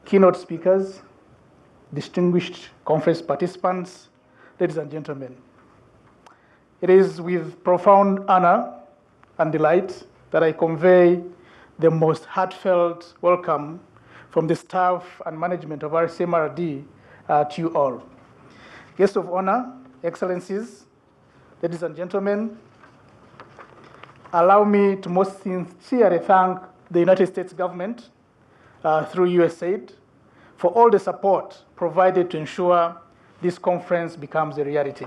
keynote speakers, distinguished conference participants, ladies and gentlemen. It is with profound honor and delight that I convey the most heartfelt welcome from the staff and management of RCMRD to you all. Guests of honor, excellencies, ladies and gentlemen, allow me to most sincerely thank the United States government through USAID for all the support provided to ensure this conference becomes a reality.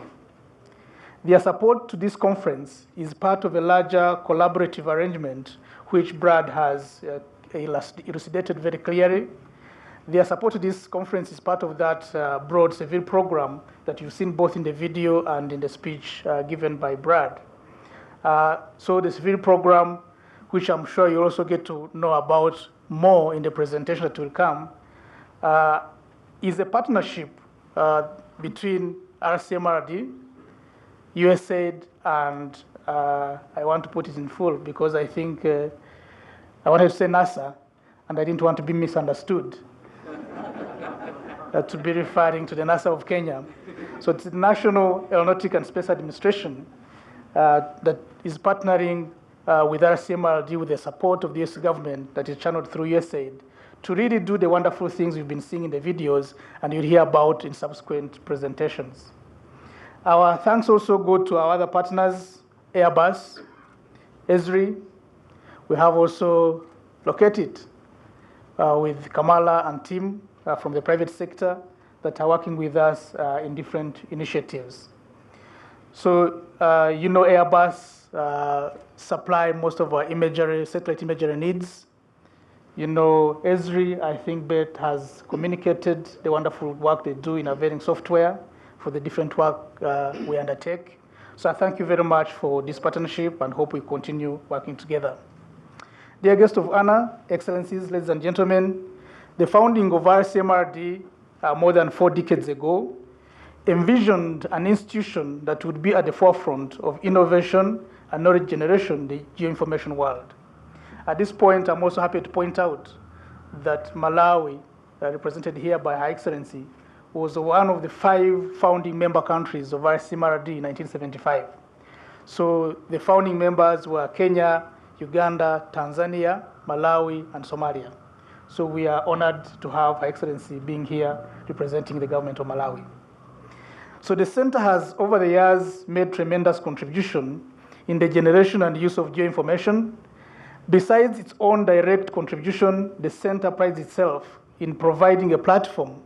Their support to this conference is part of a larger collaborative arrangement which Brad has elucidated very clearly. Their support to this conference is part of that broad civil program that you've seen both in the video and in the speech given by Brad. So the civil program, which I'm sure you also get to know about more in the presentation that will come, is a partnership between RCMRD, USAID, and I want to put it in full because I think I wanted to say NASA, and I didn't want to be misunderstood. To be referring to the NASA of Kenya. So it's the National Aeronautic and Space Administration that is partnering with RCMRD with the support of the US government that is channeled through USAID to really do the wonderful things we've been seeing in the videos and you'll hear about in subsequent presentations. Our thanks also go to our other partners, Airbus, Esri. We have also located with Kamala and team from the private sector that are working with us in different initiatives. So, you know, Airbus supply most of our imagery, satellite imagery needs. You know, Esri, I think Beth has communicated the wonderful work they do in availing software for the different work we undertake. So I thank you very much for this partnership and hope we continue working together. Dear guests of honor, excellencies, ladies and gentlemen, the founding of RCMRD more than 4 decades ago envisioned an institution that would be at the forefront of innovation and knowledge generation in the geoinformation world. At this point, I'm also happy to point out that Malawi, represented here by Her Excellency, was one of the 5 founding member countries of RCMRD in 1975. So the founding members were Kenya, Uganda, Tanzania, Malawi, and Somalia. So we are honored to have Her Excellency being here representing the government of Malawi. So the center has, over the years, made tremendous contribution in the generation and use of geoinformation. Besides its own direct contribution, the center prides itself in providing a platform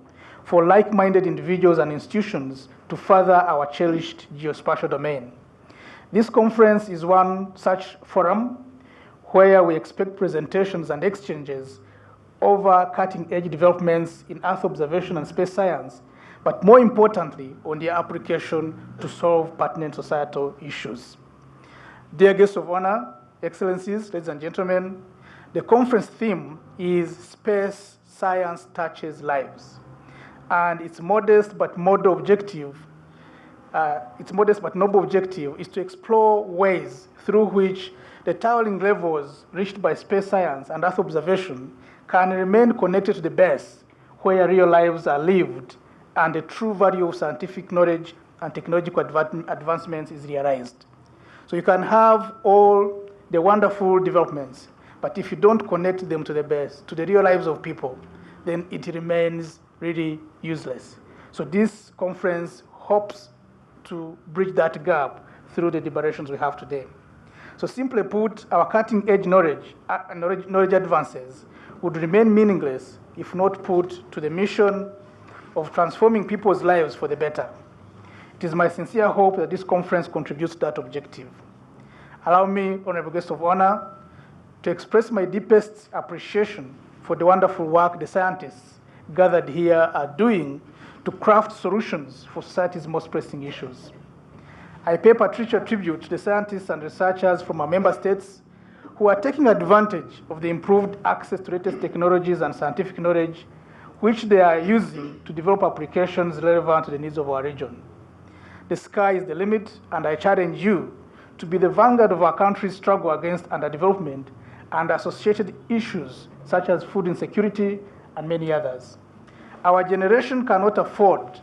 for like-minded individuals and institutions to further our cherished geospatial domain. This conference is one such forum where we expect presentations and exchanges over cutting-edge developments in Earth observation and space science, but more importantly, on their application to solve pertinent societal issues. Dear guests of honor, excellencies, ladies and gentlemen, the conference theme is Space Science Touches Lives. And its modest but noble objective is to explore ways through which the towering levels reached by space science and Earth observation can remain connected to the base where real lives are lived and the true value of scientific knowledge and technological advancements is realized. So you can have all the wonderful developments, but if you don't connect them to the base, to the real lives of people, then it remains really useless. So this conference hopes to bridge that gap through the deliberations we have today. So simply put, our cutting-edge knowledge advances would remain meaningless if not put to the mission of transforming people's lives for the better. It is my sincere hope that this conference contributes to that objective. Allow me, honorable guests of honor, to express my deepest appreciation for the wonderful work the scientists gathered here are doing to craft solutions for society's most pressing issues. I pay patricial tribute to the scientists and researchers from our member states who are taking advantage of the improved access to latest technologies and scientific knowledge which they are using to develop applications relevant to the needs of our region. The sky is the limit, and I challenge you to be the vanguard of our country's struggle against underdevelopment and associated issues such as food insecurity and many others. Our generation cannot afford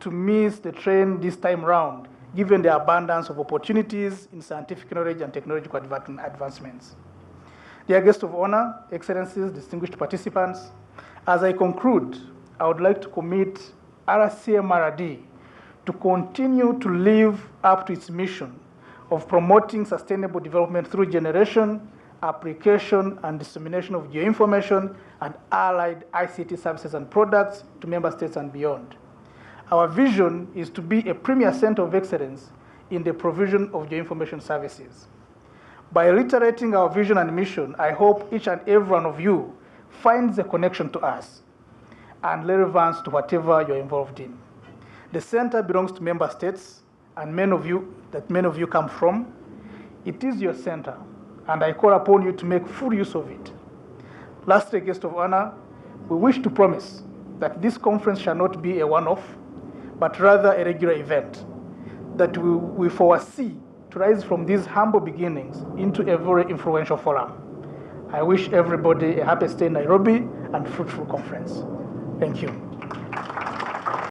to miss the train this time round, given the abundance of opportunities in scientific knowledge and technological advancements. Dear guests of honor, excellencies, distinguished participants, as I conclude, I would like to commit RCMRD to continue to live up to its mission of promoting sustainable development through generation, application, and dissemination of geoinformation and allied ICT services and products to member states and beyond. Our vision is to be a premier center of excellence in the provision of geoinformation services. By reiterating our vision and mission, I hope each and every one of you finds a connection to us and relevance to whatever you're involved in. The center belongs to member states, and many of you come from. It is your center, and I call upon you to make full use of it. Lastly, guest of honor, we wish to promise that this conference shall not be a one-off, but rather a regular event, that we foresee to rise from these humble beginnings into a very influential forum. I wish everybody a happy stay in Nairobi and fruitful conference. Thank you.